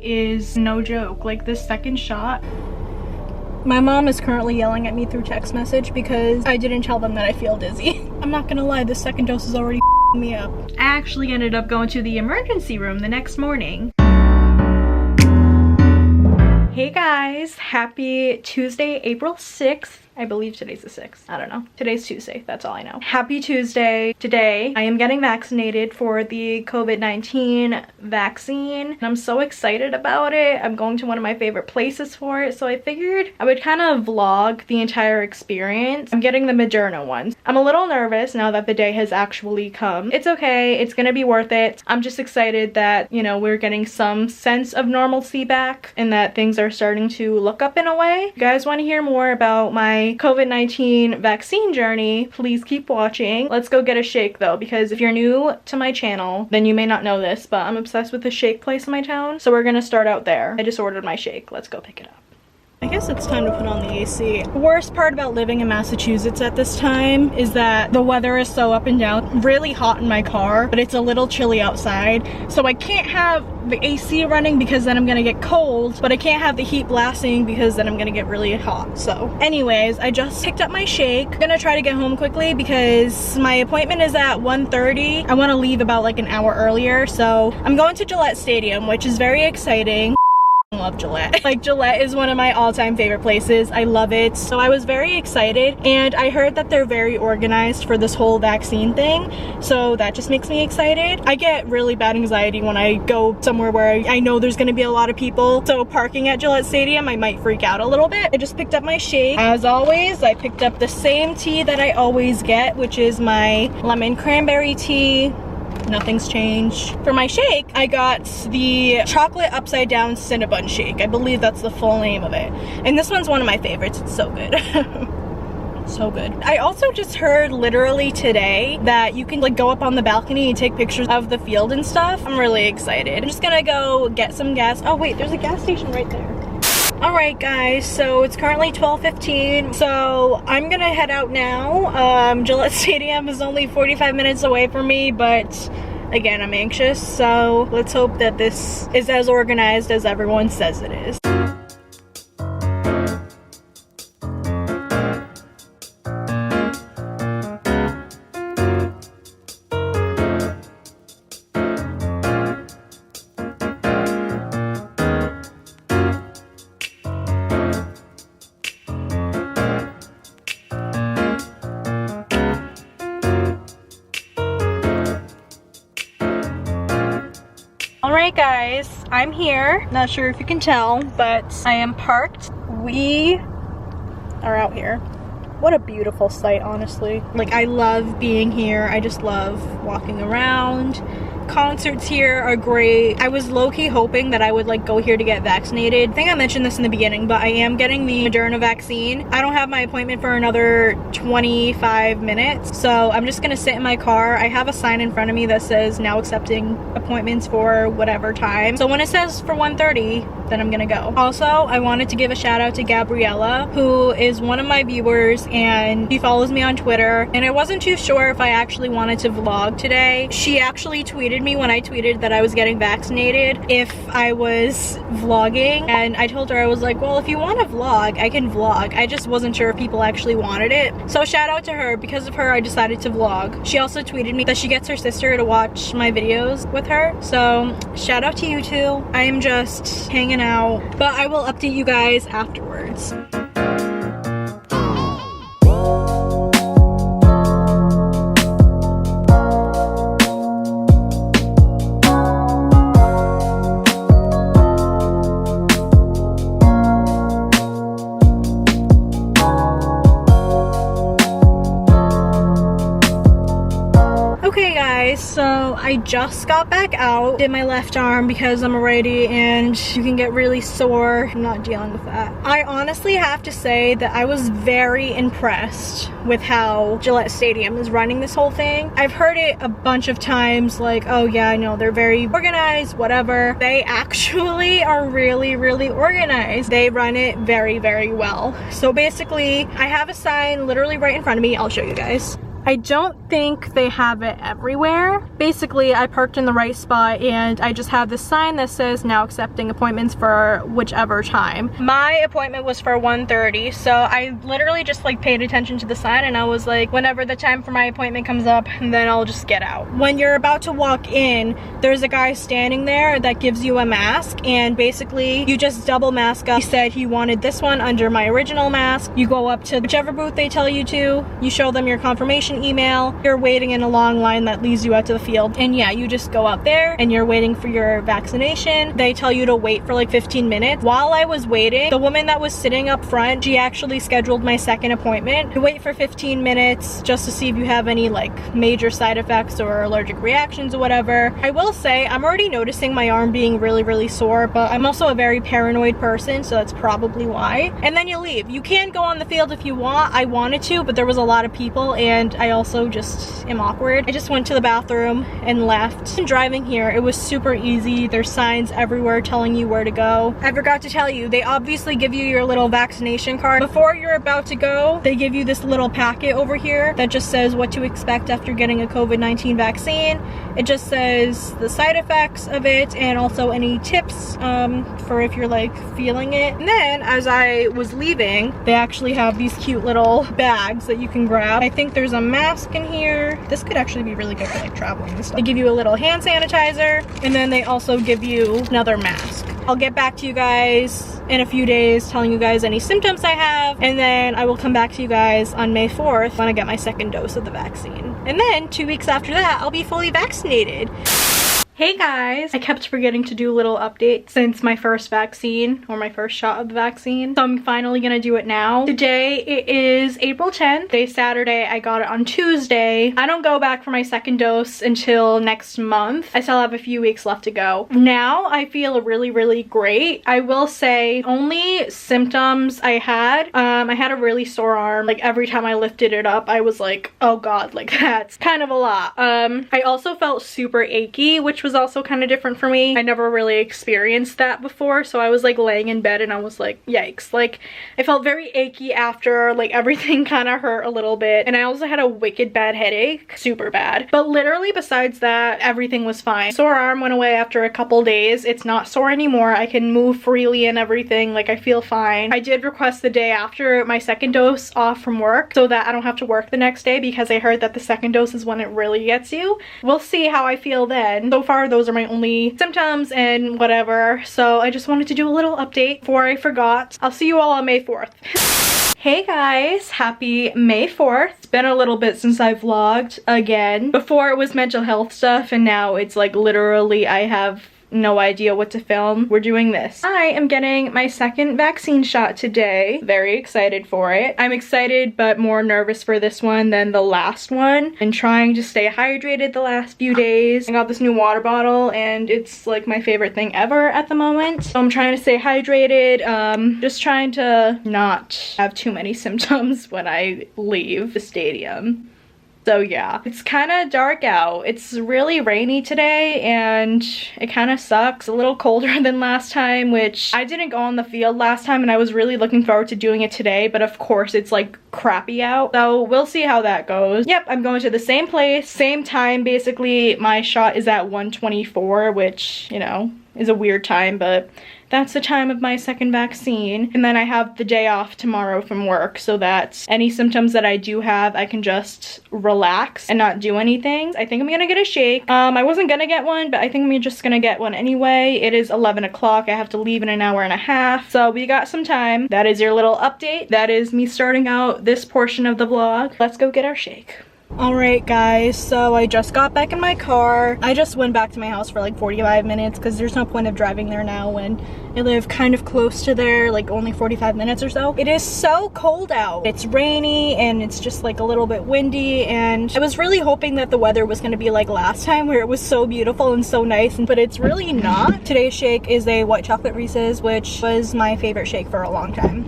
is no joke. Like, this second shot. My mom is currently yelling at me through text message because I didn't tell them that I feel dizzy. I'm not gonna lie, the second dose is already me up. I actually ended up going to the emergency room the next morning. Hey guys, happy Tuesday, April 6th. I believe today's the 6th. I don't know. Today's Tuesday, that's all I know. Happy Tuesday. Today, I am getting vaccinated for the COVID-19 vaccine. And I'm so excited about it. I'm going to one of my favorite places for it. So I figured I would kind of vlog the entire experience. I'm getting the Moderna one. I'm a little nervous now that the day has actually come. It's okay, it's gonna be worth it. I'm just excited that, you know, we're getting some sense of normalcy back and that things are starting to look up in a way. If you guys wanna hear more about my COVID-19 vaccine journey, please keep watching. Let's go get a shake though, because if you're new to my channel, then you may not know this, but I'm obsessed with the shake place in my town. So we're gonna start out there. I just ordered my shake. Let's go pick it up. I guess it's time to put on the AC. The worst part about living in Massachusetts at this time is that the weather is so up and down. Really hot in my car, but it's a little chilly outside. So I can't have the AC running because then I'm gonna get cold, but I can't have the heat blasting because then I'm gonna get really hot. So anyways, I just picked up my shake. I'm gonna try to get home quickly because my appointment is at 1:30. I wanna leave about like an hour earlier. So I'm going to Gillette Stadium, which is very exciting. I love Gillette. Like, Gillette is one of my all-time favorite places. I love it. So I was very excited, and I heard that they're very organized for this whole vaccine thing, so that just makes me excited. I get really bad anxiety when I go somewhere where I know there's gonna be a lot of people, so parking at Gillette Stadium, I might freak out a little bit. I just picked up my shake. As always, I picked up the same tea that I always get, which is my lemon cranberry tea. Nothing's changed. For my shake, I got the chocolate upside down Cinnabon shake. I believe that's the full name of it. And this one's one of my favorites. It's so good. So good. I also just heard literally today that you can like go up on the balcony and take pictures of the field and stuff. I'm really excited. I'm just gonna go get some gas. Oh wait, there's a gas station right there. Alright guys, so it's currently 12:15, so I'm gonna head out now. Gillette Stadium is only 45 minutes away from me, but again, I'm anxious, so let's hope that this is as organized as everyone says it is. Alright guys, I'm here. Not sure if you can tell, but I am parked. We are out here. What a beautiful sight, honestly. Like, I love being here. I just love walking around. Concerts here are great. I was low-key hoping that I would like go here to get vaccinated. I think I mentioned this in the beginning, but I am getting the Moderna vaccine. I don't have my appointment for another 25 minutes, so I'm just gonna sit in my car. I have a sign in front of me that says now accepting appointments for whatever time. So when it says for 1:30, then I'm gonna go. Also, I wanted to give a shout out to Gabriella, who is one of my viewers, and she follows me on Twitter, and I wasn't too sure if I actually wanted to vlog today. She actually tweeted me when I tweeted that I was getting vaccinated if I was vlogging, and I told her, I was like, well, if you want to vlog, I can vlog. I just wasn't sure if people actually wanted it. So shout out to her. Because of her, I decided to vlog. She also tweeted me that she gets her sister to watch my videos with her. So shout out to you two. I am just hanging out, but I will update you guys afterwards. So I just got back out, did my left arm because I'm a righty and you can get really sore. I'm not dealing with that. I honestly have to say that I was very impressed with how Gillette Stadium is running this whole thing. I've heard it a bunch of times, like, oh yeah, I know they're very organized, whatever. They actually are really, really organized. They run it very, very well. So basically, I have a sign literally right in front of me. I'll show you guys. I don't think they have it everywhere. Basically, I parked in the right spot and I just have this sign that says now accepting appointments for whichever time. My appointment was for 1:30, so I literally just like paid attention to the sign and I was like, whenever the time for my appointment comes up, then I'll just get out. When you're about to walk in, there's a guy standing there that gives you a mask, and basically you just double mask up. He said he wanted this one under my original mask. You go up to whichever booth they tell you to, you show them your confirmation email, you're waiting in a long line that leads you out to the field, and yeah, you just go out there and you're waiting for your vaccination. They tell you to wait for like 15 minutes. While I was waiting, the woman that was sitting up front, she actually scheduled my second appointment. You wait for 15 minutes just to see if you have any like major side effects or allergic reactions or whatever. I will say I'm already noticing my arm being really sore, but I'm also a very paranoid person, so that's probably why. And then you leave. You can go on the field if you want. I wanted to, but there was a lot of people and I also just am awkward. I just went to the bathroom and left. And driving here, it was super easy. There's signs everywhere telling you where to go. I forgot to tell you, they obviously give you your little vaccination card. Before you're about to go, they give you this little packet over here that just says what to expect after getting a COVID-19 vaccine. It just says the side effects of it and also any tips for if you're like feeling it. And then as I was leaving, they actually have these cute little bags that you can grab. I think there's a mask in here. This could actually be really good for like traveling and stuff. They give you a little hand sanitizer, and then they also give you another mask. I'll get back to you guys in a few days telling you guys any symptoms I have, and then I will come back to you guys on May 4th when I get my second dose of the vaccine. And then 2 weeks after that, I'll be fully vaccinated. Hey guys, I kept forgetting to do a little update since my first vaccine, or my first shot of the vaccine, so I'm finally gonna do it now. Today it is April 10th. Today's Saturday. I got it on Tuesday. I don't go back for my second dose until next month. I still have a few weeks left to go. Now I feel really great. I will say only symptoms I had a really sore arm. Like every time I lifted it up, I was like, oh god, like that's kind of a lot. I also felt super achy, which was also kind of different for me. I never really experienced that before, so I was like laying in bed and I was like, yikes. Like I felt very achy after, like everything kind of hurt a little bit, and I also had a wicked bad headache, super bad. But literally besides that, everything was fine. Sore arm went away after a couple days. It's not sore anymore. I can move freely and everything. Like I feel fine. I did request the day after my second dose off from work so that I don't have to work the next day, because I heard that the second dose is when it really gets you. We'll see how I feel then. So far those are my only symptoms and whatever, so I just wanted to do a little update before I forgot. I'll see you all on May 4th. Hey guys, happy May 4th. It's been a little bit since I vlogged again. Before it was mental health stuff, and now it's like literally I have no idea what to film. We're doing this. I am getting my second vaccine shot today. Very excited for it. I'm excited but more nervous for this one than the last one, and trying to stay hydrated the last few days. I got this new water bottle and it's like my favorite thing ever at the moment. So I'm trying to stay hydrated, just trying to not have too many symptoms when I leave the stadium. So yeah, it's kind of dark out. It's really rainy today and it kind of sucks. A little colder than last time, which I didn't go on the field last time and I was really looking forward to doing it today, but of course it's like crappy out. So we'll see how that goes. Yep, I'm going to the same place, same time basically. My shot is at 1:24, which, you know, is a weird time, but that's the time of my second vaccine. And then I have the day off tomorrow from work, so that any symptoms that I do have, I can just relax and not do anything. I think I'm gonna get a shake. I wasn't gonna get one, but I think I'm just gonna get one anyway. It is 11 o'clock. I have to leave in an hour and a half, so we got some time. That is your little update. That is me starting out this portion of the vlog. Let's go get our shake. Alright guys, so I just got back in my car. I just went back to my house for like 45 minutes because there's no point of driving there now when I live kind of close to there, like only 45 minutes or so. It is so cold out. It's rainy and it's just like a little bit windy, and I was really hoping that the weather was going to be like last time where it was so beautiful and so nice, but it's really not. Today's shake is a white chocolate Reese's, which was my favorite shake for a long time.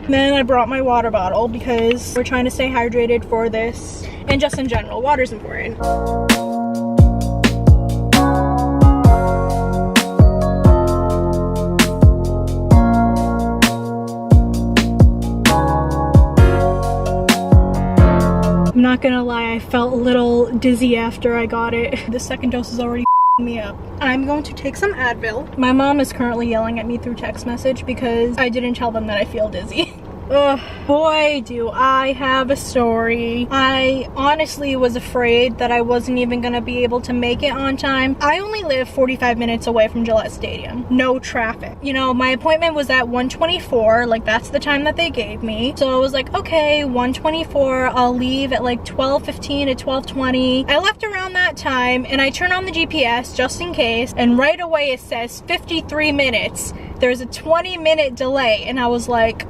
Then I brought my water bottle because we're trying to stay hydrated for this, and just in general, water's important. I'm not gonna lie, I felt a little dizzy after I got it. The second dose is already me up. I'm going to take some Advil. My mom is currently yelling at me through text message because I didn't tell them that I feel dizzy. Ugh, boy do I have a story. I honestly was afraid that I wasn't even gonna be able to make it on time. I only live 45 minutes away from Gillette Stadium. No traffic. You know, my appointment was at 1:24, like that's the time that they gave me. So I was like, okay, 1:24, I'll leave at like 12:15 to 12:20. I left around that time and I turn on the GPS just in case, and right away it says 53 minutes. There's a 20-minute delay, and I was like,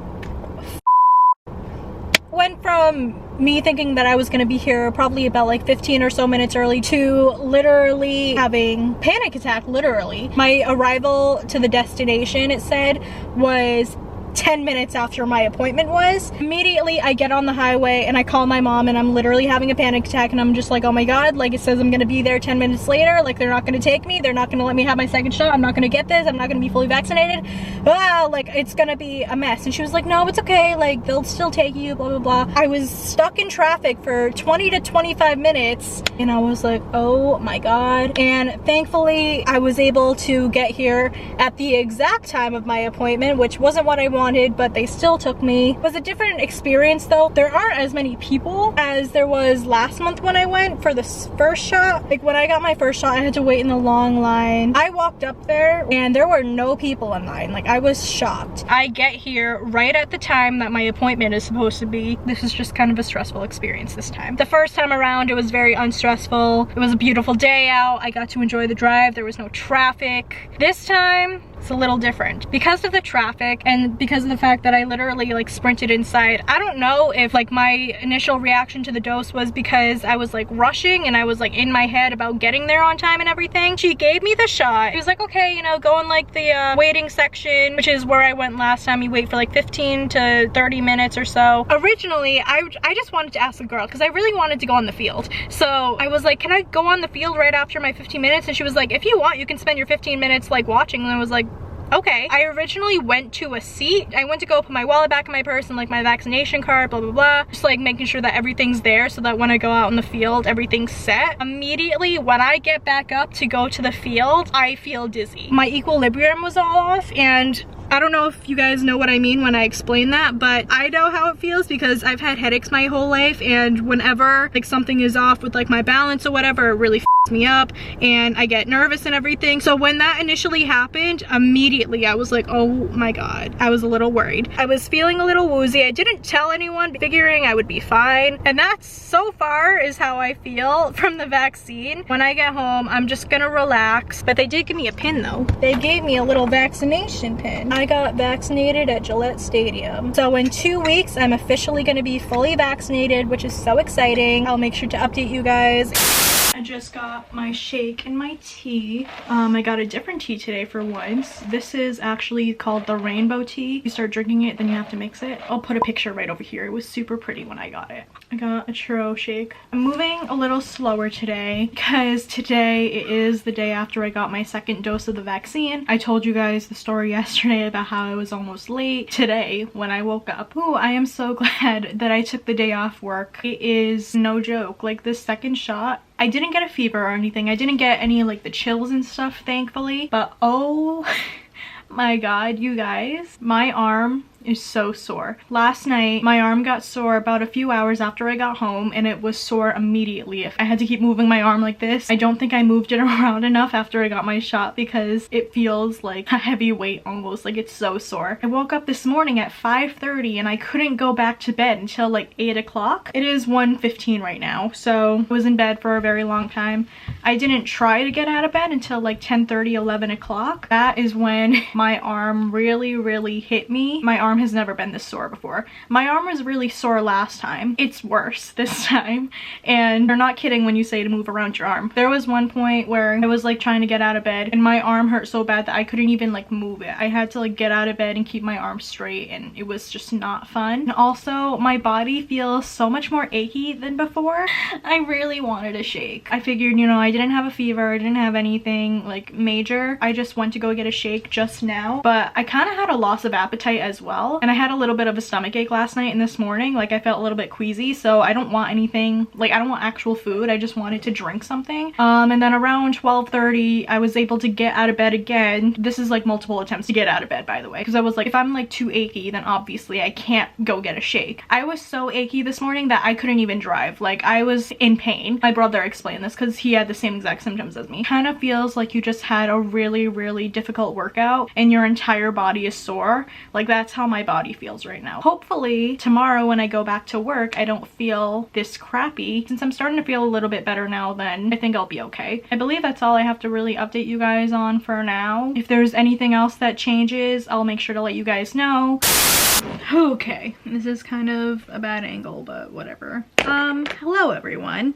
went from me thinking that I was gonna be here probably about like 15 or so minutes early to literally having panic attack, literally. My arrival to the destination, it said, was 10 minutes after my appointment was. Immediately I get on the highway and I call my mom and I'm literally having a panic attack, and I'm just like, oh my god, like it says I'm gonna be there 10 minutes later, like they're not gonna take me, they're not gonna let me have my second shot, I'm not gonna get this, I'm not gonna be fully vaccinated, like it's gonna be a mess. And she was like, no, it's okay, like they'll still take you, blah blah blah. I was stuck in traffic for 20 to 25 minutes and I was like, oh my god. And thankfully I was able to get here at the exact time of my appointment, which wasn't what I wanted, but they still took me. It was a different experience though. There aren't as many people as there was last month when I went for the first shot. Like when I got my first shot, I had to wait in the long line. I walked up there and there were no people in line. Like I was shocked. I get here right at the time that my appointment is supposed to be. This is just kind of a stressful experience this time. The first time around, it was very unstressful. It was a beautiful day out. I got to enjoy the drive. There was no traffic. This time, it's a little different because of the traffic and because of the fact that I literally like sprinted inside. I don't know if like my initial reaction to the dose was because I was like rushing and I was like in my head about getting there on time and everything. She gave me the shot. She was like, okay, you know, go in like the waiting section, which is where I went last time. You wait for like 15 to 30 minutes or so. Originally, I just wanted to ask the girl because I really wanted to go on the field. So I was like, can I go on the field right after my 15 minutes? And she was like, if you want, you can spend your 15 minutes like watching. And I was like, okay. I originally went to a seat. I went to go put my wallet back in my purse and like my vaccination card, blah, blah, blah. Just like making sure that everything's there so that when I go out in the field, everything's set. Immediately when I get back up to go to the field, I feel dizzy. My equilibrium was all off, and I don't know if you guys know what I mean when I explain that, but I know how it feels because I've had headaches my whole life, and whenever like something is off with like my balance or whatever, it really f***s me up and I get nervous and everything. So when that initially happened, immediately I was like, oh my god. I was a little worried. I was feeling a little woozy. I didn't tell anyone, figuring I would be fine. And that's so far is how I feel from the vaccine. When I get home, I'm just gonna relax. But they did give me a pin though. They gave me a little vaccination pin. I got vaccinated at Gillette Stadium. So in 2 weeks, I'm officially gonna be fully vaccinated, which is so exciting. I'll make sure to update you guys. I just got my shake and my tea. I got a different tea today for once. This is actually called the rainbow tea. You start drinking it, then you have to mix it. I'll put a picture right over here. It was super pretty when I got it. I got a churro shake. I'm moving a little slower today because today it is the day after I got my second dose of the vaccine. I told you guys the story yesterday about how I was almost late. Today, when I woke up, ooh, I am so glad that I took the day off work. It is no joke. Like this second shot, I didn't get a fever or anything. I didn't get any like the chills and stuff, thankfully. But oh my god, you guys, my arm is so sore. Last night, my arm got sore about a few hours after I got home, and it was sore immediately. I had to keep moving my arm like this. I don't think I moved it around enough after I got my shot because it feels like a heavy weight almost, like it's so sore. I woke up this morning at 5:30 and I couldn't go back to bed until like 8 o'clock. It is 1:15 right now, so I was in bed for a very long time. I didn't try to get out of bed until like 10:30, 11 o'clock. That is when my arm really hit me. My arm has never been this sore before. My arm was really sore last time. It's worse this time, and you're not kidding when you say to move around your arm. There was one point where I was like trying to get out of bed and my arm hurt so bad that I couldn't even like move it. I had to like get out of bed and keep my arm straight, and it was just not fun. And also my body feels so much more achy than before. I really wanted a shake. I figured, you know, I didn't have a fever, I didn't have anything like major. I just went to go get a shake just now, but I kind of had a loss of appetite as well. well. And I had a little bit of a stomach ache last night and this morning. Like I felt a little bit queasy, so I don't want anything, like I don't want actual food. I just wanted to drink something. And then around 12:30, I was able to get out of bed again. This is like multiple attempts to get out of bed, by the way, because I was like, if I'm like too achy, then obviously I can't go get a shake. I was so achy this morning that I couldn't even drive. Like I was in pain. My brother explained this because he had the same exact symptoms as me. Kind of feels like you just had a really difficult workout and your entire body is sore. Like that's how my body feels right now. Hopefully tomorrow when I go back to work, I don't feel this crappy. Since I'm starting to feel a little bit better now, then I think I'll be okay. I believe that's all I have to really update you guys on for now. If there's anything else that changes, I'll make sure to let you guys know. Okay, this is kind of a bad angle, but whatever. Hello everyone.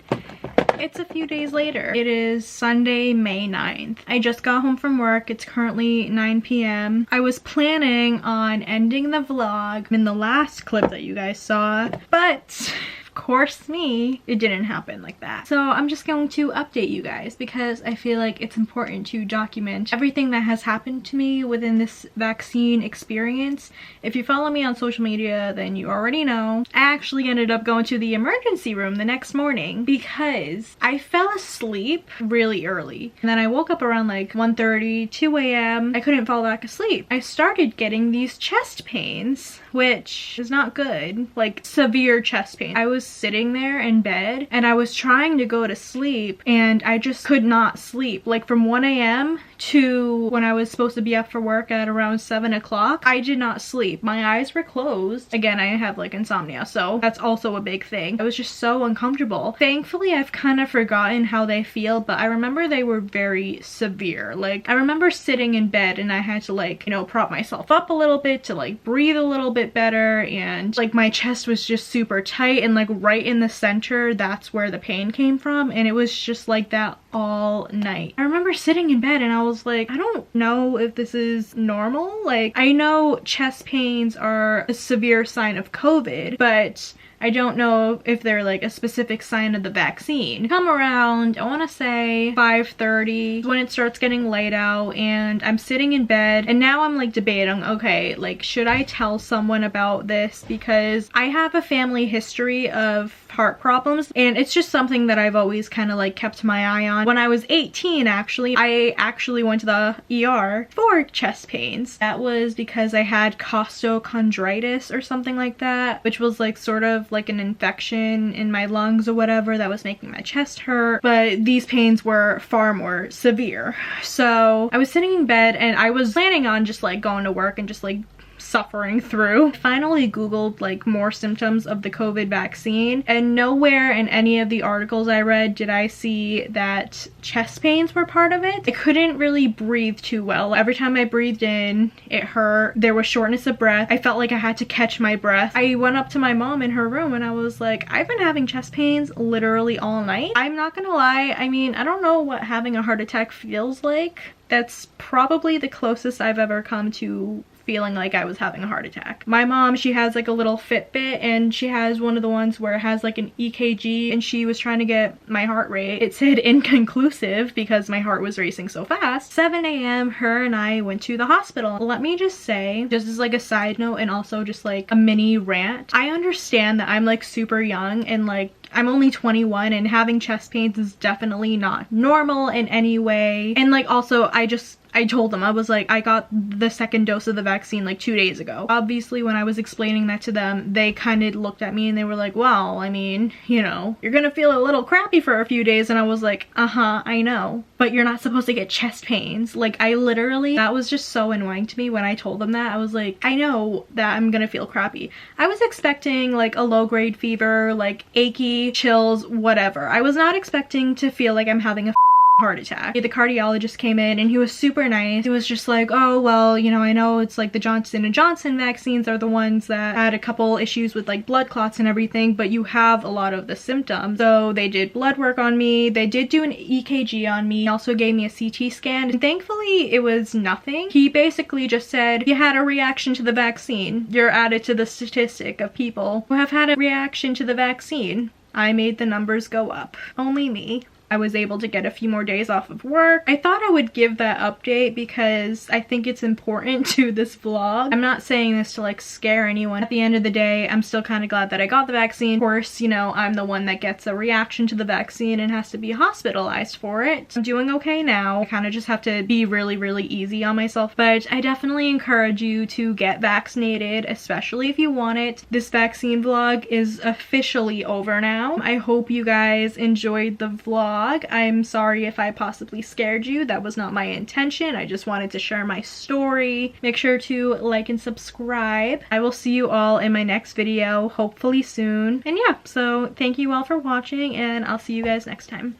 It's a few days later. It is Sunday, May 9th. I just got home from work. It's currently 9 p.m. I was planning on ending the vlog in the last clip that you guys saw, but course me, it didn't happen like that. So I'm just going to update you guys because I feel like it's important to document everything that has happened to me within this vaccine experience. If you follow me on social media, then you already know. I actually ended up going to the emergency room the next morning because I fell asleep really early. And then I woke up around like 1:30, 2 a.m. I couldn't fall back asleep. I started getting these chest pains, which is not good, like severe chest pain. I was sitting there in bed and I was trying to go to sleep and I just could not sleep. Like from 1 a.m. to when I was supposed to be up for work at around 7 o'clock, I did not sleep. My eyes were closed. Again, I have like insomnia, so that's also a big thing. I was just so uncomfortable. Thankfully, I've kind of forgotten how they feel, but I remember they were very severe. Like I remember sitting in bed and I had to like, you know, prop myself up a little bit to like breathe a little bit better, and like my chest was just super tight and like right in the center, that's where the pain came from, and it was just like that all night. I remember sitting in bed and I was like, I don't know if this is normal. Like I know chest pains are a severe sign of COVID, but I don't know if they're like a specific sign of the vaccine. Come around, I want to say 5:30 when it starts getting light out, and I'm sitting in bed and now I'm like debating, okay, like should I tell someone about this, because I have a family history of heart problems and it's just something that I've always kind of like kept my eye on. When I was 18, actually, I actually went to the ER for chest pains. That was because I had costochondritis or something like that, which was like sort of like an infection in my lungs or whatever that was making my chest hurt, but these pains were far more severe. So I was sitting in bed and I was planning on just like going to work and just like suffering through. I finally googled like more symptoms of the COVID vaccine, and nowhere in any of the articles I read did I see that chest pains were part of it. I couldn't really breathe too well. Every time I breathed in, it hurt. There was shortness of breath. I felt like I had to catch my breath. I went up to my mom in her room and I was like, I've been having chest pains literally all night. I'm not gonna lie, I mean, I don't know what having a heart attack feels like. That's probably the closest I've ever come to feeling like I was having a heart attack. My mom, she has like a little Fitbit and she has one of the ones where it has like an EKG, and she was trying to get my heart rate. It said inconclusive because my heart was racing so fast. 7 a.m. her and I went to the hospital. Let me just say, just as like a side note and also just like a mini rant, I understand that I'm like super young and like I'm only 21 and having chest pains is definitely not normal in any way. And like also I told them, I was like, I got the second dose of the vaccine like 2 days ago. Obviously when I was explaining that to them, they kind of looked at me and they were like, well, I mean, you know, you're gonna feel a little crappy for a few days. And I was like, I know, but you're not supposed to get chest pains. Like I literally, that was just so annoying to me when I told them that. I was like, I know that I'm gonna feel crappy. I was expecting like a low-grade fever, like achy, chills, whatever. I was not expecting to feel like I'm having a heart attack. The cardiologist came in and he was super nice. He was just like, oh, well, you know, I know it's like the Johnson & Johnson vaccines are the ones that had a couple issues with like blood clots and everything, but you have a lot of the symptoms. So they did blood work on me. They did do an EKG on me. He also gave me a CT scan, and thankfully it was nothing. He basically just said, you had a reaction to the vaccine. You're added to the statistic of people who have had a reaction to the vaccine. I made the numbers go up. Only me. I was able to get a few more days off of work. I thought I would give that update because I think it's important to this vlog. I'm not saying this to like scare anyone. At the end of the day, I'm still kind of glad that I got the vaccine. Of course, you know, I'm the one that gets a reaction to the vaccine and has to be hospitalized for it. I'm doing okay now. I kind of just have to be really easy on myself, but I definitely encourage you to get vaccinated, especially if you want it. This vaccine vlog is officially over now. I hope you guys enjoyed the vlog. I'm sorry if I possibly scared you. That was not my intention. I just wanted to share my story. Make sure to like and subscribe. I will see you all in my next video, hopefully soon. And yeah, so thank you all for watching, and I'll see you guys next time.